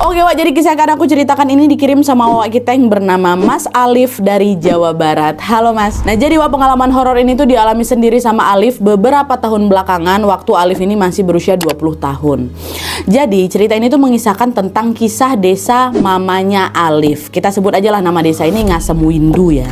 Oke Wak, jadi kisah yang akan aku ceritakan ini dikirim sama Wak kita yang bernama Mas Alif dari Jawa Barat. Halo Mas. Nah jadi Wak, pengalaman horor ini tuh dialami sendiri sama Alif beberapa tahun belakangan waktu Alif ini masih berusia 20 tahun. Jadi cerita ini tuh mengisahkan tentang kisah desa mamanya Alif. Kita sebut aja lah nama desa ini Ngasemwindu ya.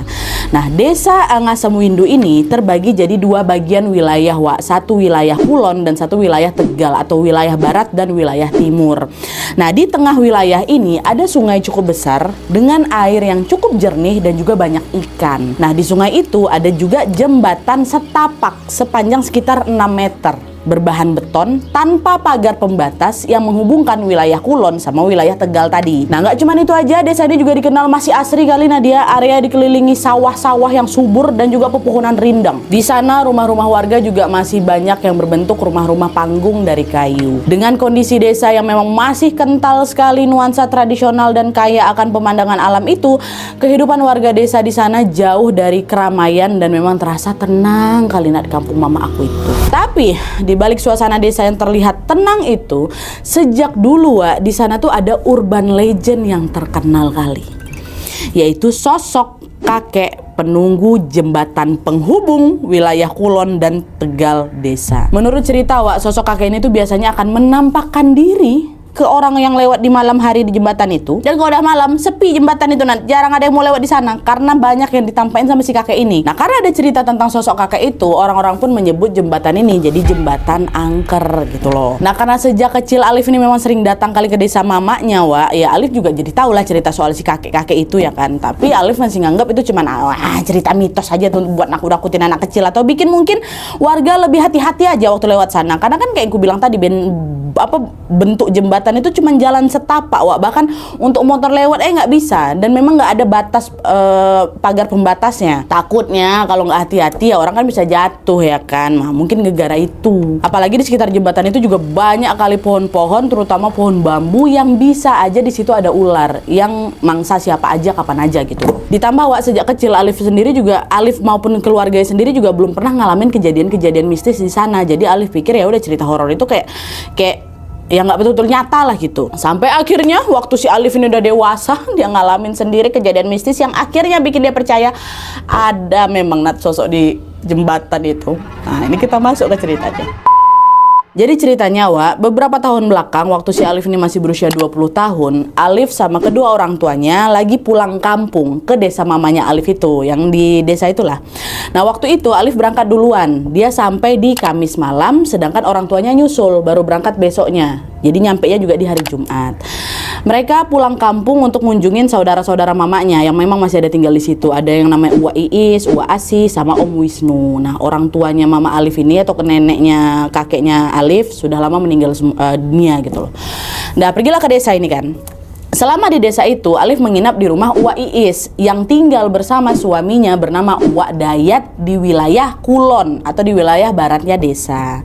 Nah desa Ngasemwindu ini terbagi jadi dua bagian wilayah Wak. Satu wilayah Kulon dan satu wilayah Tegal atau wilayah Barat dan wilayah Timur. Nah di tengah wilayah ini ada sungai cukup besar dengan air yang cukup jernih dan juga banyak ikan. Nah di sungai itu ada juga jembatan setapak sepanjang sekitar 6 meter berbahan beton tanpa pagar pembatas yang menghubungkan wilayah Kulon sama wilayah Tegal tadi. Nah nggak cuma itu aja, desa ini juga dikenal masih asri kali Nadia. Area dikelilingi sawah-sawah yang subur dan juga pepohonan rindang. Di sana rumah-rumah warga juga masih banyak yang berbentuk rumah-rumah panggung dari kayu. Dengan kondisi desa yang memang masih kental sekali nuansa tradisional dan kaya akan pemandangan alam itu, kehidupan warga desa di sana jauh dari keramaian dan memang terasa tenang kali di kampung mama aku itu. Tapi di balik suasana desa yang terlihat tenang itu, sejak dulu Wak, di sana tuh ada urban legend yang terkenal kali, yaitu sosok kakek penunggu jembatan penghubung wilayah Kulon dan Tegal desa. Menurut cerita Wak, sosok kakek ini tuh biasanya akan menampakkan diri ke orang yang lewat di malam hari di jembatan itu. Dan kalau udah malam sepi jembatan itu, jarang ada yang mau lewat di sana karena banyak yang ditampain sama si kakek ini. Nah karena ada cerita tentang sosok kakek itu, orang-orang pun menyebut jembatan ini jadi jembatan angker gitu loh. Nah karena sejak kecil Alif ini memang sering datang kali ke desa mamanya Wak, ya Alif juga jadi tahu lah cerita soal si kakek-kakek itu ya kan. Tapi Alif masih nganggap itu cuman cerita mitos aja tuh buat nakut-nakutin anak kecil atau bikin mungkin warga lebih hati-hati aja waktu lewat sana. Karena kan kayak aku bilang tadi bentuk jembatan itu cuma jalan setapak Wak, bahkan untuk motor lewat nggak bisa, dan memang nggak ada batas pagar pembatasnya. Takutnya kalau nggak hati-hati ya orang kan bisa jatuh ya kan. Nah, mungkin gara-gara itu. Apalagi di sekitar jembatan itu juga banyak kali pohon-pohon, terutama pohon bambu yang bisa aja di situ ada ular yang mangsa siapa aja kapan aja gitu. Ditambah Wak, sejak kecil Alif maupun keluarganya sendiri juga belum pernah ngalamin kejadian-kejadian mistis di sana. Jadi Alif pikir ya udah cerita horor itu kayak ya nggak betul-betul nyata lah gitu. Sampai akhirnya waktu si Alif ini udah dewasa, dia ngalamin sendiri kejadian mistis yang akhirnya bikin dia percaya ada memang sosok di jembatan itu. Nah ini kita masuk ke ceritanya. Jadi ceritanya Wak, beberapa tahun belakang waktu si Alif ini masih berusia 20 tahun, Alif sama kedua orang tuanya lagi pulang kampung ke desa mamanya Alif itu, yang di desa itulah. Nah waktu itu Alif berangkat duluan, dia sampai di Kamis malam, sedangkan orang tuanya nyusul, baru berangkat besoknya. Jadi nyampenya juga di hari Jumat. Mereka pulang kampung untuk ngunjungin saudara-saudara mamanya yang memang masih ada tinggal di situ. Ada yang namanya Uwa Iis, Uwa Asih, sama Om Wisnu. Nah orang tuanya Mama Alif ini atau neneknya kakeknya Alif sudah lama meninggal dunia gitu loh. Nah pergilah ke desa ini kan. Selama di desa itu, Alif menginap di rumah Uwa Iis yang tinggal bersama suaminya bernama Uwa Dayat di wilayah Kulon atau di wilayah baratnya desa.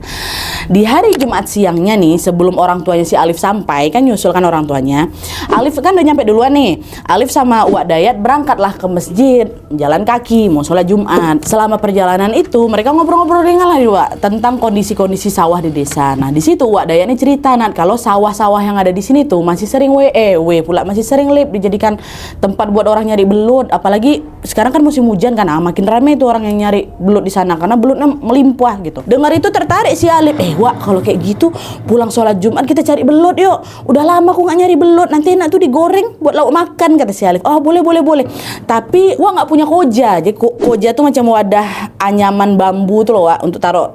Di hari Jumat siangnya nih, sebelum orang tuanya si Alif sampai, kan nyusulkan orang tuanya, Alif kan udah nyampe duluan nih. Alif sama Uwa Dayat berangkatlah ke masjid, jalan kaki, mau sholat Jumat. Selama perjalanan itu, mereka ngobrol-ngobrol ringan lah Wak, tentang kondisi-kondisi sawah di desa. Nah di situ Uwa Dayat nih cerita kalau sawah-sawah yang ada di sini tuh masih sering masih sering dijadikan tempat buat orang nyari belut. Apalagi sekarang kan musim hujan kan, makin ramai tuh orang yang nyari belut di sana karena belutnya melimpah gitu. Dengar itu tertarik si Alif, Wak kalau kayak gitu pulang sholat Jumat kita cari belut yuk. Udah lama aku nggak nyari belut, nanti enak tuh digoreng buat lauk makan, kata si Alif. Oh boleh. Tapi Wak nggak punya koja. Jadi koja tuh macam wadah anyaman bambu tuh loh Wak, untuk taruh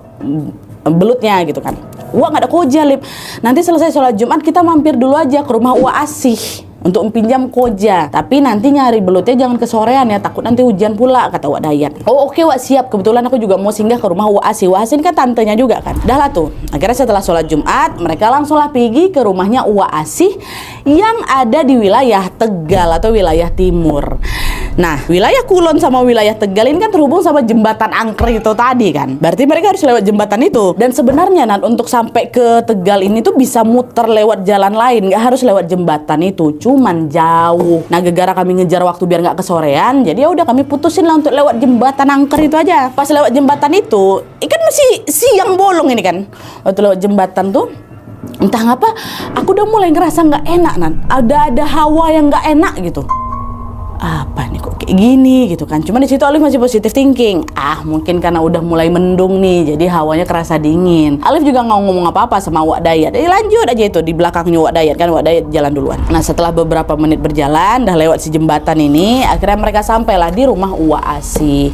belutnya gitu kan. Wak nggak ada koja Lip. Nanti selesai sholat Jumat kita mampir dulu aja ke rumah Uwa Asih untuk pinjam koja. Tapi nanti nyari belutnya jangan kesorean ya, takut nanti hujan pula, kata Wak Dayat. Oh oke Wak, siap. Kebetulan aku juga mau singgah ke rumah Wak Asih. Wak Asih kan tantenya juga kan. Dah lah tuh. Akhirnya setelah sholat Jumat, mereka langsung lah pergi ke rumahnya Wak Asih yang ada di wilayah Tegal atau wilayah Timur. Nah, wilayah Kulon sama wilayah Tegal ini kan terhubung sama jembatan angker itu tadi kan. Berarti mereka harus lewat jembatan itu. Dan sebenarnya untuk sampai ke Tegal ini tuh bisa muter lewat jalan lain, nggak harus lewat jembatan itu. Cuman jauh. Nah, gara-gara kami ngejar waktu biar nggak kesorean, jadi ya udah kami putusin lah untuk lewat jembatan angker itu aja. Pas lewat jembatan itu, kan masih siang bolong ini kan. Waktu lewat jembatan tuh Entah ngapa aku udah mulai ngerasa nggak enak, Nan. Ada hawa yang nggak enak gitu. Apa nih kok kayak gini gitu kan. Cuman di situ Alif masih positive thinking. Mungkin karena udah mulai mendung nih, jadi hawanya kerasa dingin. Alif juga nggak ngomong apa-apa sama Wak Dayat. Lanjut aja itu di belakangnya Wak Dayat kan, Wak Dayat jalan duluan. Nah, setelah beberapa menit berjalan, dah lewat si jembatan ini, akhirnya mereka sampailah di rumah Wak Asih.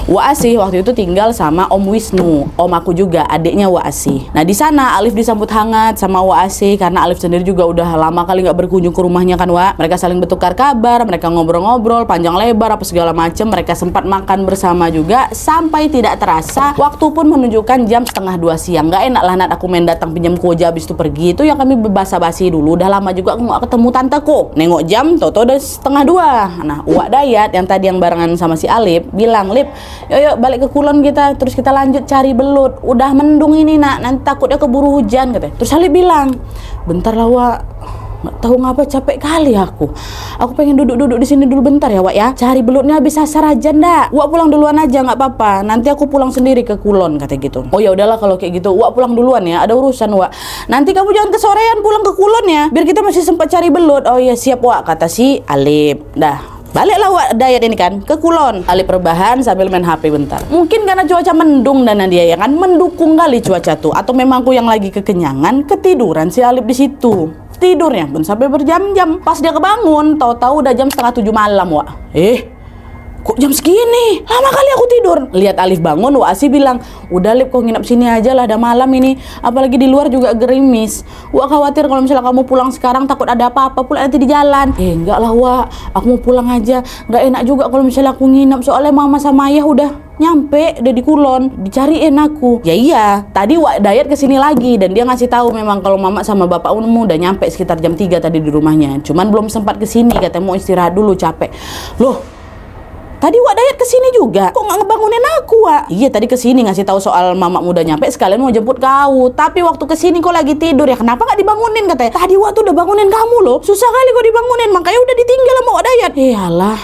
Wak Asih waktu itu tinggal sama Om Wisnu, om aku juga, adiknya Wak Asih. Nah, di sana Alif disambut hangat sama Wak Asih karena Alif sendiri juga udah lama kali nggak berkunjung ke rumahnya kan, Wak. Mereka saling bertukar kabar, mereka ngobrol panjang lebar apa segala macam. Mereka sempat makan bersama juga sampai tidak terasa waktu pun menunjukkan jam 1:30 siang. Gak enak lah Nat, aku main datang pinjam koja habis itu pergi. Itu yang kami basa-basi dulu. Udah lama juga aku gak ketemu tanteku. Nengok jam, toto udah 1:30. Nah, Wak Dayat yang tadi yang barengan sama si Alif bilang, "Lip, yuk balik ke Kulon kita, terus kita lanjut cari belut. Udah mendung ini Nak, nanti takutnya keburu hujan," katanya. Terus Alif bilang, "Bentar lah Wak, nggak tahu ngapa capek kali aku pengen duduk di sini dulu bentar ya Wak ya, cari belutnya habis asar aja ndak. Wak pulang duluan aja nggak apa-apa, nanti aku pulang sendiri ke Kulon," kata gitu. "Oh ya udahlah kalau kayak gitu, Wak pulang duluan ya, ada urusan Wak. Nanti kamu jangan kesorean pulang ke Kulon ya, biar kita masih sempat cari belut." "Oh iya siap Wak," kata si Alif. Dah baliklah Wak Dayat ini kan ke Kulon. Alif rebahan sambil main HP bentar. Mungkin karena cuaca mendung dan dia ya kan mendukung kali cuaca tuh, atau memang aku yang lagi kekenyangan ketiduran si Alif di situ. Tidurnya pun sampai berjam-jam. Pas dia kebangun, tahu-tahu udah jam 6:30 malam, Wak. Kok jam segini? Lama kali aku tidur. Lihat Alif bangun, Wak Asih bilang, "Udah Lip, kau nginap sini aja lah, udah malam ini. Apalagi di luar juga gerimis. Wak khawatir kalau misalnya kamu pulang sekarang takut ada apa-apa pula nanti di jalan." "Enggak lah Wak, aku mau pulang aja. Nggak enak juga kalau misalnya aku nginap, soalnya mama sama ayah udah nyampe, udah di Kulon, dicariin aku." "Ya iya, tadi Wak Dayat kesini lagi dan dia ngasih tahu memang kalau mama sama bapak ummu udah nyampe sekitar jam 3 tadi di rumahnya. Cuman belum sempat kesini, katanya mau istirahat dulu, capek." "Loh, tadi Wak Dayat kesini juga, kok nggak ngebangunin aku Wak?" "Iya tadi kesini ngasih tahu soal mama udah nyampe, sekalian mau jemput kau. Tapi waktu kesini kok lagi tidur ya, kenapa nggak dibangunin?" katanya. "Tadi waktu udah bangunin kamu loh, susah kali kok dibangunin, makanya udah ditinggal sama Wak Dayat." Alah,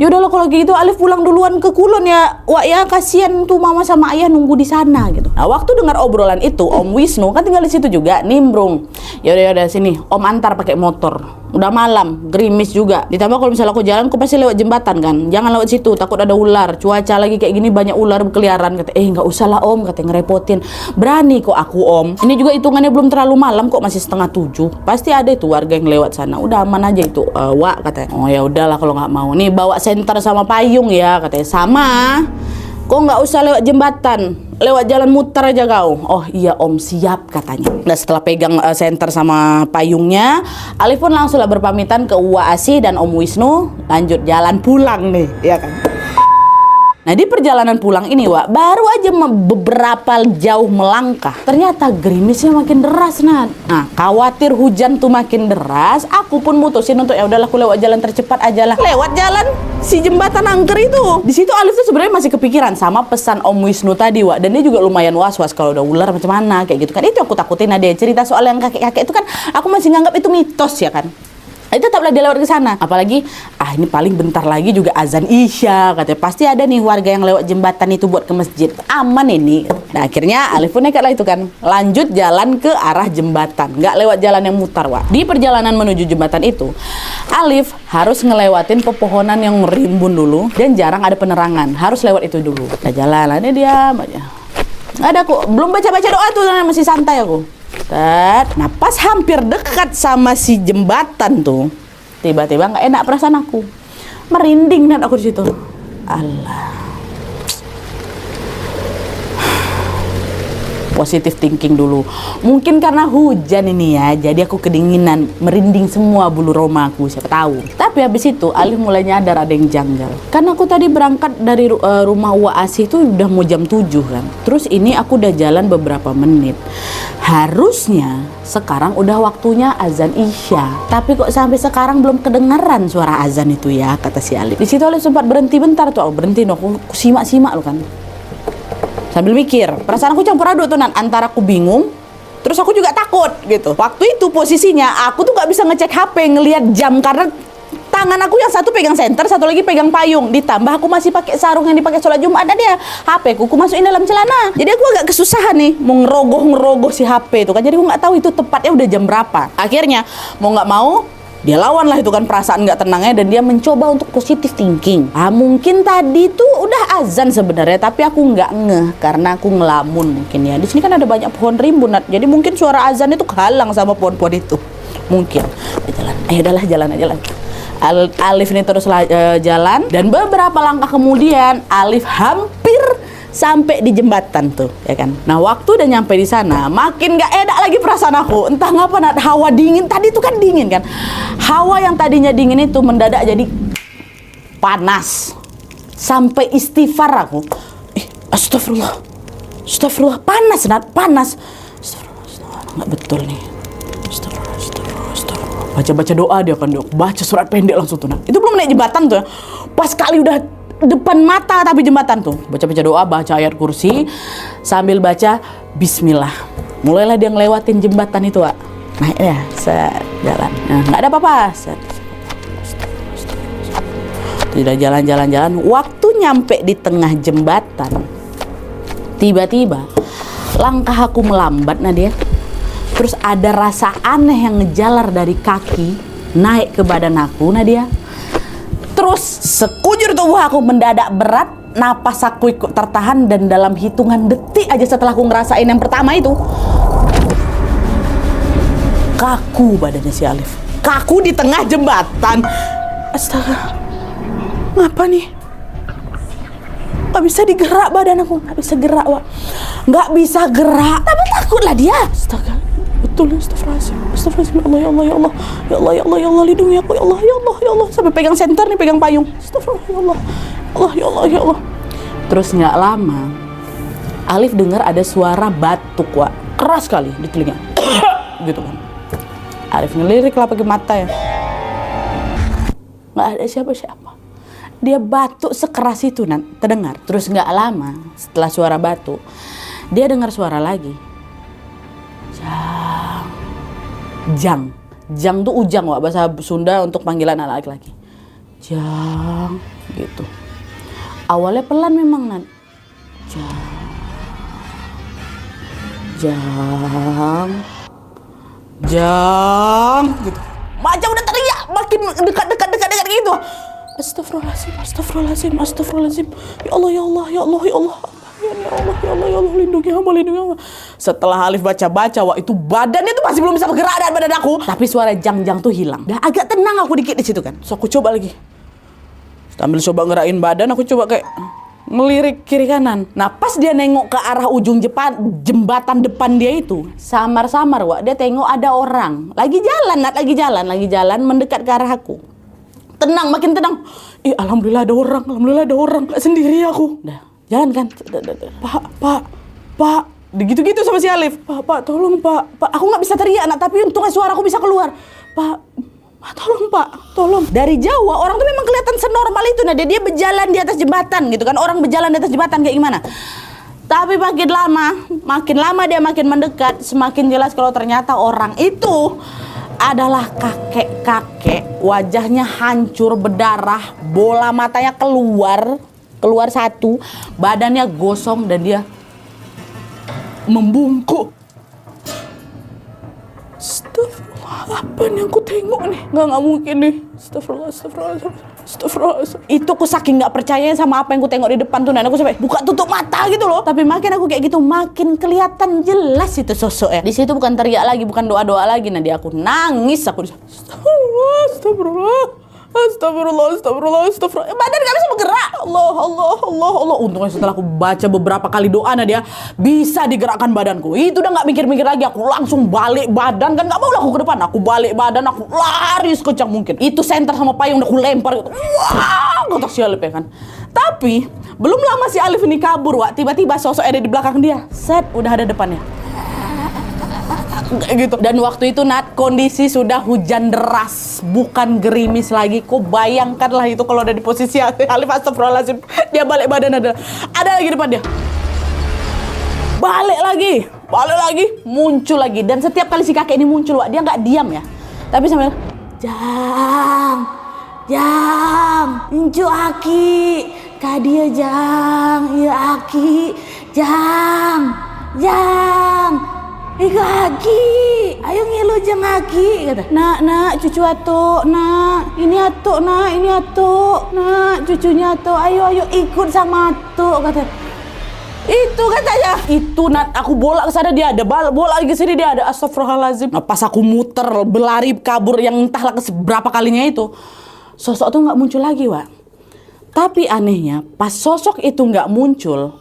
yaudahlah kalau gitu Alif pulang duluan ke Kulon ya Wak ya, kasihan tuh mama sama ayah nunggu di sana gitu. Nah, waktu dengar obrolan itu Om Wisnu kan tinggal di situ juga, nimbrung. Yaudah sini Om antar pakai motor. Udah malam, gerimis juga. Ditambah kalau misalnya aku jalan, aku pasti lewat jembatan kan. Jangan lewat situ, takut ada ular. Cuaca lagi kayak gini banyak ular berkeliaran. Kata, nggak usah lah Om, kata ngerepotin. Berani kok aku Om. Ini juga hitungannya belum terlalu malam kok, masih 6:30. Pasti ada itu warga yang lewat sana. Udah aman aja itu, Wak katanya. "Oh ya udahlah kalau nggak mau. Nih bawa senter sama payung ya," katanya. "Sama. Kok nggak usah lewat jembatan, lewat jalan muter aja kau." "Oh iya Om, siap," katanya. Nah setelah pegang senter sama payungnya, Alif pun langsung lah berpamitan ke Wak Asih dan Om Wisnu, lanjut jalan pulang nih, ya kan. Nah di perjalanan pulang ini Wak, baru aja beberapa jauh melangkah, ternyata gerimisnya makin deras Nat. Nah khawatir hujan tuh makin deras, aku pun mutusin untuk ya udahlah aku lewat jalan tercepat aja lah, lewat jalan si jembatan angker itu. Di situ Alif tuh sebenarnya masih kepikiran sama pesan Om Wisnu tadi Wak, dan dia juga lumayan was-was kalau udah ular macam mana kayak gitu kan. Itu aku takutin ada cerita soal yang kakek-kakek itu kan, aku masih nganggap itu mitos ya kan. Itu tetaplah dia lewat ke sana. Apalagi ini paling bentar lagi juga azan Isya, katanya pasti ada nih warga yang lewat jembatan itu buat ke masjid. Aman ini. Nah akhirnya Alif pun nekat lah itu kan, lanjut jalan ke arah jembatan, nggak lewat jalan yang mutar Wak. Di perjalanan menuju jembatan itu Alif harus ngelewatin pepohonan yang merimbun dulu dan jarang ada penerangan, harus lewat itu dulu. Nah jalanannya diam aja, nggak ada aku, belum baca-baca doa tuh, masih santai aku. Nah pas hampir dekat sama si jembatan tuh, tiba-tiba nggak enak perasaan aku, merinding dan aku di situ. Allah, positive thinking dulu. Mungkin karena hujan ini ya, jadi aku kedinginan, merinding semua bulu roma aku, siapa tahu. Tapi habis itu Alif mulai nyadar ada yang janggal. Karena aku tadi berangkat dari rumah Wak Asih itu udah mau jam 7 kan. Terus ini aku udah jalan beberapa menit. Harusnya sekarang udah waktunya azan Isya, tapi kok sampai sekarang belum kedengaran suara azan itu ya, kata si Alif. Di situ Alif sempat berhenti bentar tuh, berhenti aku simak-simak lo kan. Sambil mikir, perasaan aku campur aduk tuh antara aku bingung, terus aku juga takut gitu. Waktu itu posisinya aku tuh nggak bisa ngecek HP, ngelihat jam karena tangan aku yang satu pegang senter, satu lagi pegang payung. Ditambah aku masih pakai sarung yang dipakai sholat Jumat. Ada dia HP ku masukin dalam celana. Jadi aku agak kesusahan nih mau ngerogoh si HP itu kan. Jadi aku nggak tahu itu tepatnya udah jam berapa. Akhirnya mau nggak mau dia lawan lah itu kan perasaan nggak tenangnya, dan dia mencoba untuk positive thinking. Mungkin tadi tuh udah azan sebenarnya, tapi aku nggak ngeh karena aku ngelamun mungkin ya. Di sini kan ada banyak pohon rimbun, jadi mungkin suara azan itu kehalang sama pohon-pohon itu. Mungkin. Jalan. Udahlah jalan aja lah. Alif ini terus jalan, dan beberapa langkah kemudian Alif hampir sampai di jembatan tuh, ya kan. Nah, waktu udah nyampe di sana, makin gak enak lagi perasaan aku. Entah ngapa, hawa dingin tadi tuh kan dingin kan. Hawa yang tadinya dingin itu mendadak jadi panas. Sampai istighfar aku. Astagfirullah. Astagfirullah, panas, panas. Astagfirullah, nggak betul nih. Astagfirullah. Baca doa dia kan, baca surat pendek langsung tuh. Itu belum naik jembatan tuh ya. Pas kali udah depan mata tapi jembatan tuh, baca doa, baca ayat kursi sambil baca bismillah. Mulailah dia ngelewatin jembatan itu, Wak. Nah ya, jalan. Nah, nggak ada apa-apa. Tidak jalan. Waktu nyampe di tengah jembatan, tiba-tiba langkah aku melambat, Nadia. Terus ada rasa aneh yang ngejalar dari kaki naik ke badan aku, Nadia. Terus sekujur tubuh aku mendadak berat, napas aku ikut tertahan, dan dalam hitungan detik aja setelah aku ngerasain yang pertama itu, kaku badannya si Alif. Kaku di tengah jembatan. Astaga, ngapa nih? Gak bisa digerak badan aku, gak bisa gerak, Wak. Gak bisa gerak, tapi takut lah dia. Astaga, betul, astagfirullahaladzim, ya Allah, ya Allah, ya Allah, ya Allah, ya Allah, lindungi aku, ya Allah, ya Allah, ya Allah. Sampai pegang senter nih, pegang payung. Astagfirullah, ya Allah, ya Allah, ya Allah. Terus nggak lama, Alif dengar ada suara batuk, Wak, keras sekali di telinga. Gitu kan. Alif ngelirik lah pakai mata ya. Nggak ada siapa-siapa. Dia batuk sekeras itu, terdengar. Terus nggak lama setelah suara batuk, dia dengar suara lagi. Jang. Jang tuh ujang, Wak, bahasa Sunda untuk panggilan anak laki-laki. Jang, gitu. Awalnya pelan memang, Nan. Jang, gitu. Macam udah teriak, makin dekat gitu. Astagfirullahaladzim. Ya Allah, ya Allah, ya Allah, ya Allah. Ya Allah, lindungi hamba. Setelah Alif baca, Wak, itu badannya tuh masih belum bisa bergerak dari badan aku. Tapi suara jang-jang tuh hilang. Dah agak tenang aku dikit di situ kan. So aku coba lagi. Sambil coba ngerain badan, aku coba kayak melirik kiri kanan. Nah, pas dia nengok ke arah ujung jembatan depan dia itu, samar-samar, Wak, dia tengok ada orang lagi jalan mendekat ke arah aku. Tenang, makin tenang. Alhamdulillah ada orang. Gak sendiri aku. Dah, jalan kan. Pak. Gitu-gitu sama si Alif. Pak, tolong, Pak. Aku gak bisa teriak, tapi untungnya suara aku bisa keluar. Pak, tolong. Dari jauh, orang tuh memang kelihatan senormal itu. Nah, dia berjalan di atas jembatan gitu kan. Orang berjalan di atas jembatan kayak gimana. Tapi makin lama dia makin mendekat, semakin jelas kalau ternyata orang itu adalah kakek, wajahnya hancur berdarah, bola matanya keluar satu, badannya gosong, dan dia membungkuk. Astagfirullah, apa nih aku tengok nih? Nggak mungkin nih. Astagfirullah. Itu aku saking nggak percaya sama apa yang aku tengok di depan tuh, dan aku sampai buka tutup mata gitu loh. Tapi makin aku kayak gitu, makin kelihatan jelas itu sosoknya. Di situ bukan teriak lagi, bukan doa lagi, nanti aku nangis. Aku Astagfirullah. Badan gak bisa bergerak. Allah. Untungnya setelah aku baca beberapa kali doa, dia bisa digerakkan badanku. Itu udah gak mikir-mikir lagi. Aku langsung balik badan, kan gak mau lah aku ke depan. Aku balik badan, aku lari sekencang mungkin. Itu senter sama payung udah aku lempar gitu. Wah, kata si Alif ya kan. Tapi belum lama si Alif ini kabur, Wak. Tiba-tiba sosok ada di belakang dia. Set, udah ada depannya. Kayak gitu. Dan waktu itu, kondisi sudah hujan deras, bukan gerimis lagi. Kok bayangkanlah itu kalau ada di posisi Alif. Astagfirullahaladzim. Dia balik badan, ada lagi depan dia. Balik lagi, muncul lagi. Dan setiap kali si kakek ini muncul, Wak, dia nggak diam ya, tapi sambil Jang, incu aki, kadia Jang, iya aki, Jang, Ika aki, ayo ngilu Jang aki, kata. Nak, cucu atuk, nak, ini atuk, nak, cucunya atuk, ayo ikut sama atuk, kata. Itu katanya. Itu Nat, aku bola ke sana dia ada, bola lagi sini dia ada. Astagfirullahalazim. Nah, pas aku muter berlari kabur yang entahlah ke seberapa kalinya itu, sosok tuh nggak muncul lagi, Wak. Tapi anehnya pas sosok itu nggak muncul,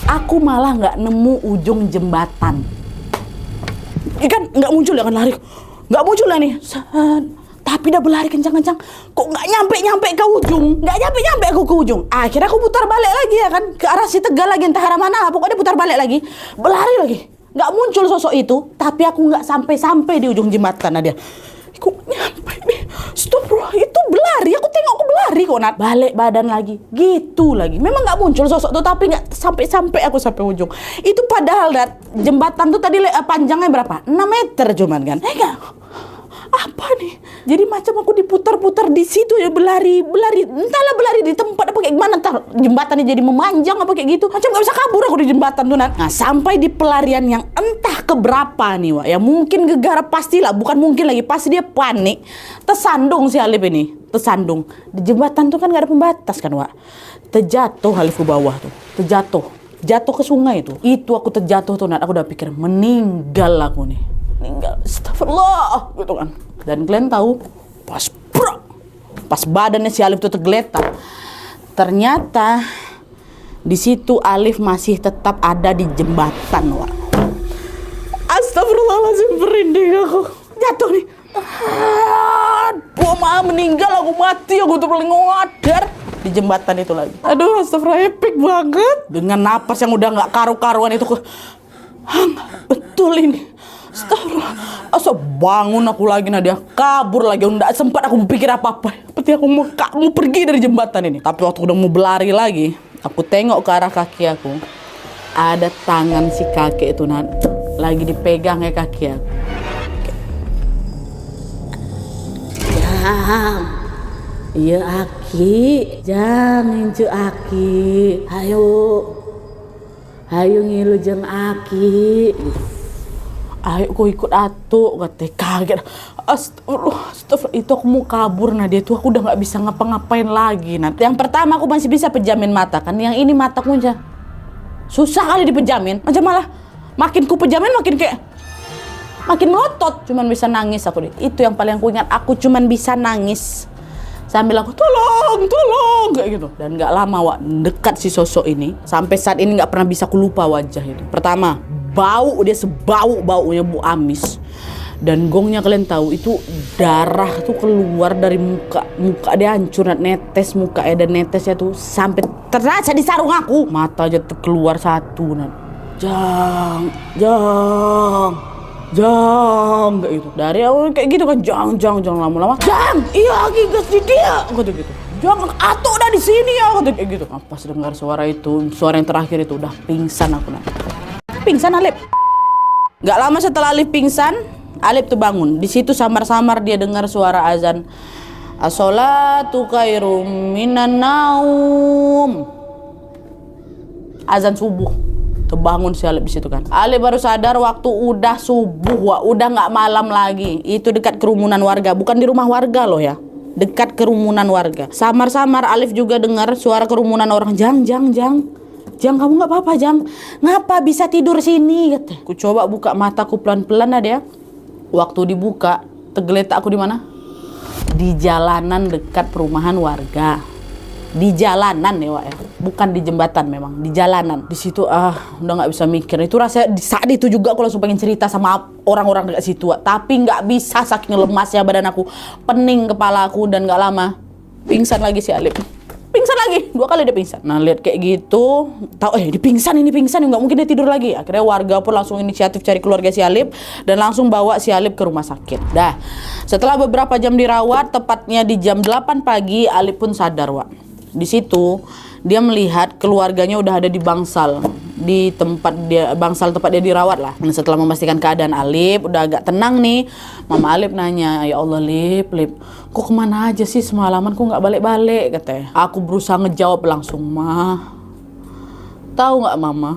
aku malah nggak nemu ujung jembatan. Ikan nggak muncul ya kan, lari nggak muncul lah nih. Tapi udah berlari kencang-kencang, kok nggak nyampe ke ujung, nggak nyampe aku ke ujung. Akhirnya aku putar balik lagi ya kan, ke arah si Tegal lagi, entah arah mana lah, pokoknya putar balik lagi, berlari lagi, nggak muncul sosok itu. Tapi aku nggak sampai di ujung jembatan. Nah dia, kok nyampe nih, stop bro, itu berlari, aku tengok aku berlari kok Nat. Balik badan lagi, gitu lagi, memang nggak muncul sosok tuh, tapi nggak sampai aku sampai ujung. Itu padahal Nat, jembatan tuh tadi panjangnya berapa? 6 meter cuman kan, apa nih? Jadi macam aku diputar-putar di situ ya, berlari, entahlah berlari di tempat apa kayak gimana, entar jembatannya jadi memanjang apa kayak gitu. Macam gak bisa kabur aku di jembatan tuh Nat. Nah, sampai di pelarian yang entah keberapa nih, Wak. Ya mungkin gegara pastilah, bukan mungkin lagi, pasti dia panik. Tersandung si Alif ini, tersandung. Di jembatan tuh kan gak ada pembatas kan, Wak. Terjatuh Alif ke bawah tuh, jatuh ke sungai itu. Itu aku terjatuh tuh Nat, aku udah pikir meninggal aku nih. Astagfirullah gitu kan. Dan kalian tahu pas badannya si Alif tuh tergeletak, ternyata di situ Alif masih tetap ada di jembatan, Wak. Astagfirullahaladzim, merinding aku, jatuh nih. Gua mah meninggal, aku mati, aku tuh paling ngodar di jembatan itu lagi. Aduh, astagfirullah, epic banget. Dengan napas yang udah nggak karu-karuan itu, betul ini. Astagfirullah, asal bangun aku lagi Nadia, kabur lagi, nggak sempat aku pikir apa-apa. Seperti aku mau pergi dari jembatan ini. Tapi waktu udah mau berlari lagi, aku tengok ke arah kaki aku, ada tangan si kakek itu Nad, lagi dipegang ya kaki aku. Jang, iya aki, Jang, incu aki, ayo ngilu Jang aki. Ayo kok ikut atuk, katanya kaget. Astagfirullah, itu aku mau kabur Nadia tuh, aku udah nggak bisa ngapa-ngapain lagi. Nah, yang pertama aku masih bisa pejamin mata kan, yang ini mata kunci susah kali dipejamin. Macam malah makin ku pejamin makin melotot, cuman bisa nangis aku deh. Itu yang paling aku ingat, aku cuman bisa nangis sambil aku tolong kayak gitu. Dan nggak lama Wak, dekat si sosok ini, sampai saat ini nggak pernah bisa aku lupa wajah itu. Pertama, dia baunya Bu Amis. Dan gongnya kalian tahu itu darah tuh keluar dari muka dia hancur, netes muka ada netesnya tuh sampai terasa di sarung aku. Mata aja keluar satu Nat. Jang kayak gitu. Dari awal kayak gitu kan, jang lama-lama. Jang, iya lagi gas di dia kata gitu. Jangan atuk udah di sini ya kata kayak gitu. Pas dengar suara itu, suara yang terakhir itu, udah pingsan aku Nat. Pingsan Alif. Gak lama setelah Alif pingsan, Alif tuh bangun. Di situ samar-samar dia dengar suara azan. As-sholatu khairum minan naum. Azan subuh. Terbangun si Alif di situ kan. Alif baru sadar waktu udah subuh, Wak. Udah nggak malam lagi. Itu dekat kerumunan warga, bukan di rumah warga loh ya. Dekat kerumunan warga. Samar-samar Alif juga dengar suara kerumunan orang. Jang, kamu nggak apa-apa Jang? Ngapa bisa tidur sini? Kata. Ku coba buka mataku pelan-pelan ada. Waktu dibuka, tergeletak aku di mana? Di jalanan dekat perumahan warga. Di jalanan ya Wak ya, bukan di jembatan, memang di jalanan. Di situ udah nggak bisa mikir. Itu rasanya saat itu juga aku langsung pengen cerita sama orang-orang dekat situ Wak. Tapi nggak bisa, saking lemasnya badan aku, pening kepala aku. Dan nggak lama pingsan lagi si Alif. Pingsan lagi, 2 kali dia pingsan. Nah lihat kayak gitu, tahu ini pingsan, nggak mungkin dia tidur lagi. Akhirnya warga pun langsung inisiatif cari keluarga si Alif dan langsung bawa si Alif ke rumah sakit. Dah, setelah beberapa jam dirawat, tepatnya di jam 8 pagi Alif pun sadar Wak. Di situ dia melihat keluarganya udah ada di bangsal. di tempat dia, bangsal tempat dia dirawat lah. Nah, setelah memastikan keadaan Alif udah agak tenang nih, Mama Alif nanya, ya Allah Lip, kok kemana aja sih semalaman, kok nggak balik-balik, katanya. Aku berusaha ngejawab langsung, Ma, tahu nggak Mama,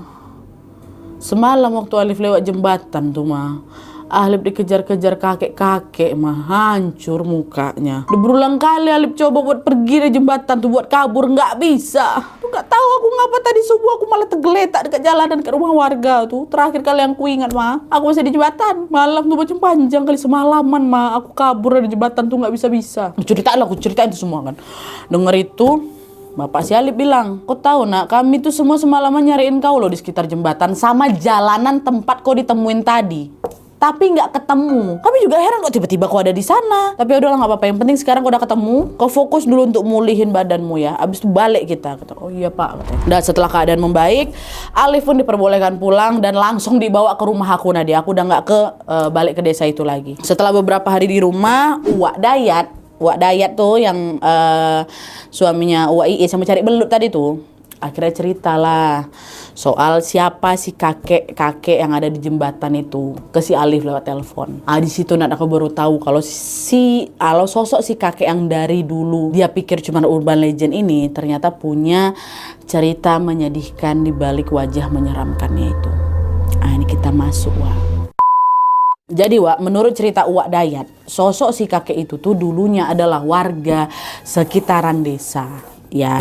semalam waktu Alif lewat jembatan tuh, Ma, Alif dikejar-kejar kakek-kakek, mah hancur mukanya. Udah berulang kali Alif coba buat pergi dari jembatan tuh, buat kabur, nggak bisa. Tuh nggak tahu aku ngapa tadi subuh aku malah tergeletak dekat jalanan ke rumah warga tuh. Terakhir kali yang ku ingat, mah, aku masih di jembatan. Malam tuh macam panjang kali semalaman, mah, aku kabur dari jembatan tuh nggak bisa-bisa. Aku ceritain itu semua kan. Denger itu, Bapak si Alif bilang, kau tahu nak, kami tuh semua semalaman nyariin kau loh di sekitar jembatan sama jalanan tempat kau ditemuin tadi. Tapi nggak ketemu. Kami juga heran kok tiba-tiba kau ada di sana. Tapi udahlah nggak apa-apa. Yang penting sekarang kau udah ketemu. Kau fokus dulu untuk mulihin badanmu ya. Abis itu balik kita. Kata, oh iya Pak. Kata. Dan setelah keadaan membaik, Alif pun diperbolehkan pulang dan langsung dibawa ke rumah aku Nadia. Aku udah nggak balik ke desa itu lagi. Setelah beberapa hari di rumah, Wak Dayat tuh yang suaminya Wak Iis yang mencari belut tadi tuh, akhirnya ceritalah soal siapa si kakek yang ada di jembatan itu ke si Alif lewat telepon. Di situ aku baru tahu kalau sosok si kakek yang dari dulu dia pikir cuma urban legend ini ternyata punya cerita menyedihkan di balik wajah menyeramkannya itu. Ini kita masuk, Wak. Jadi Wak, menurut cerita Wak Dayat, sosok si kakek itu tuh dulunya adalah warga sekitaran desa. Ya,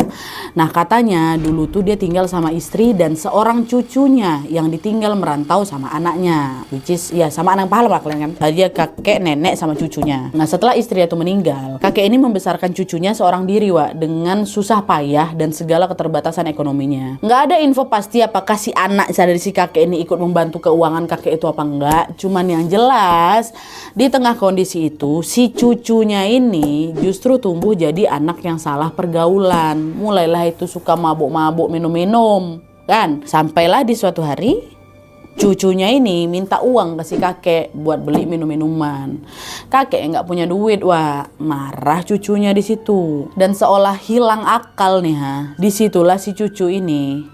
nah katanya dulu tuh dia tinggal sama istri dan seorang cucunya yang ditinggal merantau sama anaknya, which is ya sama anak pahala lah kalian kan. Dia kakek, nenek sama cucunya. Nah setelah istri itu meninggal, kakek ini membesarkan cucunya seorang diri Wak, dengan susah payah dan segala keterbatasan ekonominya. Nggak ada info pasti apakah si anak dari si kakek ini ikut membantu keuangan kakek itu apa enggak. Cuman yang jelas di tengah kondisi itu si cucunya ini justru tumbuh jadi anak yang salah pergaulan. Mulailah itu suka mabuk-mabuk, minum-minum kan. Sampailah di suatu hari cucunya ini minta uang ke si kakek buat beli minum-minuman. Kakek nggak punya duit, Wah. Marah cucunya di situ. Dan seolah hilang akal nih, disitulah si cucu ini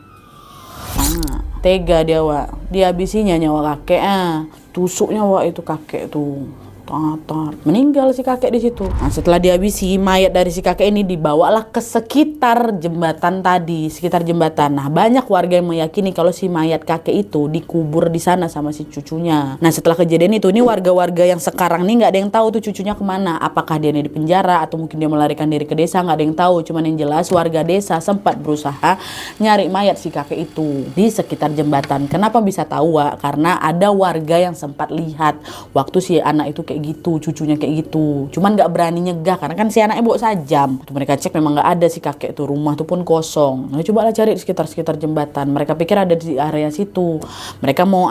tega dia, Wak. Dihabisinya nyawa kakek, tusuknya Wak itu kakek tuh. Meninggal si kakek di situ. Nah, setelah dihabisi, mayat dari si kakek ini dibawalah ke sekitar jembatan tadi, sekitar jembatan. Nah, banyak warga yang meyakini kalau si mayat kakek itu dikubur di sana sama si cucunya. Nah, setelah kejadian itu, ini warga-warga yang sekarang nih nggak ada yang tahu tuh cucunya kemana. Apakah dia di penjara atau mungkin dia melarikan diri ke desa, nggak ada yang tahu. Cuman yang jelas warga desa sempat berusaha nyari mayat si kakek itu di sekitar jembatan. Kenapa bisa tahu, Wak? Karena ada warga yang sempat lihat waktu si anak itu kayak gitu, cucunya kayak gitu. Cuman nggak berani nyegah karena kan si anaknya bawa sajam. Tuh mereka cek memang nggak ada si kakek tuh, rumah tuh pun kosong. Nah, cobalah cari di sekitar jembatan. Mereka pikir ada di area situ. Mereka mau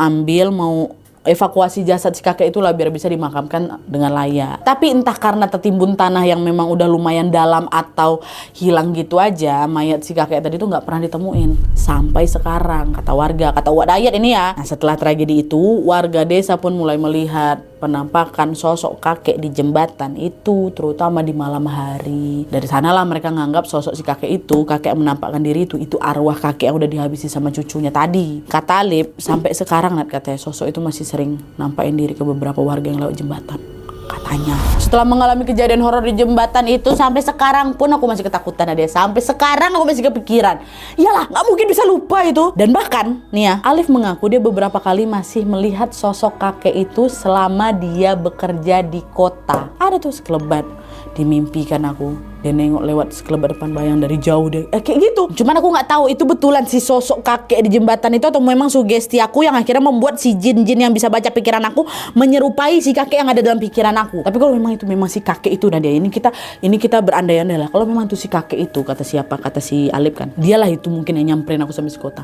evakuasi jasad si kakek itulah biar bisa dimakamkan dengan layak. Tapi entah karena tertimbun tanah yang memang udah lumayan dalam atau hilang gitu aja, mayat si kakek tadi tuh nggak pernah ditemuin sampai sekarang, kata warga, kata Wak Dayat ini ya. Nah, setelah tragedi itu, warga desa pun mulai melihat penampakan sosok kakek di jembatan itu, terutama di malam hari. Dari sanalah mereka nganggap sosok si kakek itu, kakek yang menampakkan diri itu arwah kakek yang udah dihabisi sama cucunya tadi. Kata Alif, sampai sekarang katanya sosok itu masih sering nampakin diri ke beberapa warga yang lewat jembatan. Katanya. Setelah mengalami kejadian horor di jembatan itu, sampai sekarang pun aku masih ketakutan Nadia. Sampai sekarang aku masih kepikiran. Iyalah, nggak mungkin bisa lupa itu. Dan bahkan, nih ya, Alif mengaku dia beberapa kali masih melihat sosok kakek itu selama dia bekerja di kota. Ada tuh sekelebat dimimpikan aku. Dia nengok lewat sekelebat depan bayang dari jauh deh. Kayak gitu. Cuman aku nggak tahu itu betulan si sosok kakek di jembatan itu atau memang sugesti aku yang akhirnya membuat si jin-jin yang bisa baca pikiran aku menyerupai si kakek yang ada dalam pikiran aku. Tapi kalau memang itu memang si kakek itu Nadia, ini kita berandai-andai lah. Kalau memang itu si kakek itu, kata siapa? Kata si Alif kan. Dialah itu mungkin yang nyamperin aku sampai sekota.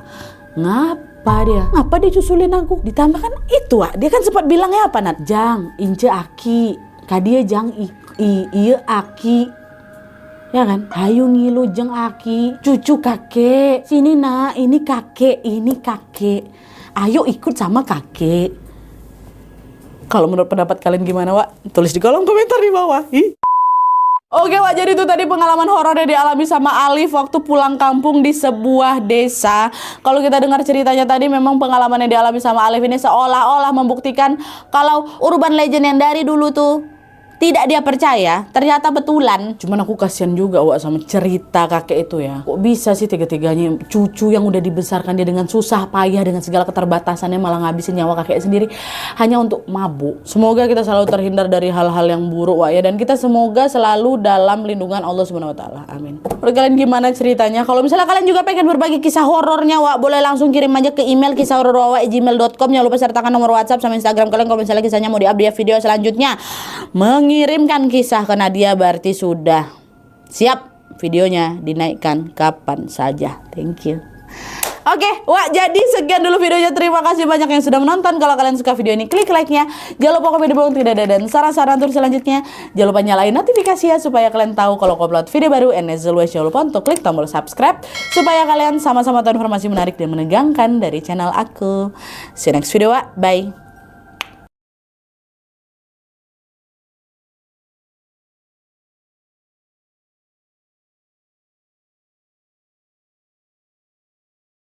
Ngapa dia susulin aku? Ditambah kan itu, dia kan sempat bilangnya apa, Nat? Jang, ince aki. Kadia jang iya aki. Ya kan, hayu ngilu jeng aki, cucu kakek, sini nak, ini kakek, ayo ikut sama kakek. Kalau menurut pendapat kalian gimana, Wak? Tulis di kolom komentar di bawah. Oke Wak, jadi itu tadi pengalaman horor yang dialami sama Alif waktu pulang kampung di sebuah desa. Kalau kita dengar ceritanya tadi, memang pengalaman yang dialami sama Alif ini seolah-olah membuktikan kalau urban legend yang dari dulu tuh tidak dia percaya, ternyata betulan. Cuman aku kasihan juga Wak sama cerita kakek itu ya. Kok bisa sih tiga-tiganya cucu yang udah dibesarkan dia dengan susah payah, dengan segala keterbatasannya, malah ngabisin nyawa kakek sendiri hanya untuk mabuk. Semoga kita selalu terhindar dari hal-hal yang buruk Wak ya, dan kita semoga selalu dalam lindungan Allah Subhanahu wa taala. Amin. Menurut kalian gimana ceritanya? Kalau misalnya kalian juga pengen berbagi kisah horornya Wak, boleh langsung kirim aja ke email kisahhororwak@gmail.com. Jangan lupa sertakan nomor WhatsApp sama Instagram kalian kalau misalnya kisahnya mau di-update video selanjutnya. Mengirimkan kisah ke Nadia berarti sudah siap videonya dinaikkan kapan saja. Thank you. Oke, Wak, jadi sekian dulu videonya. Terima kasih banyak yang sudah menonton. Kalau kalian suka video ini, klik like-nya. Jangan lupa komen di bawah tidak ada, dan saran-saran untuk selanjutnya. Jangan lupa nyalain notifikasi ya, supaya kalian tahu kalau aku upload video baru. And as always, jangan lupa untuk klik tombol subscribe supaya kalian sama-sama tahu informasi menarik dan menegangkan dari channel aku. See you next video, Wak. Bye.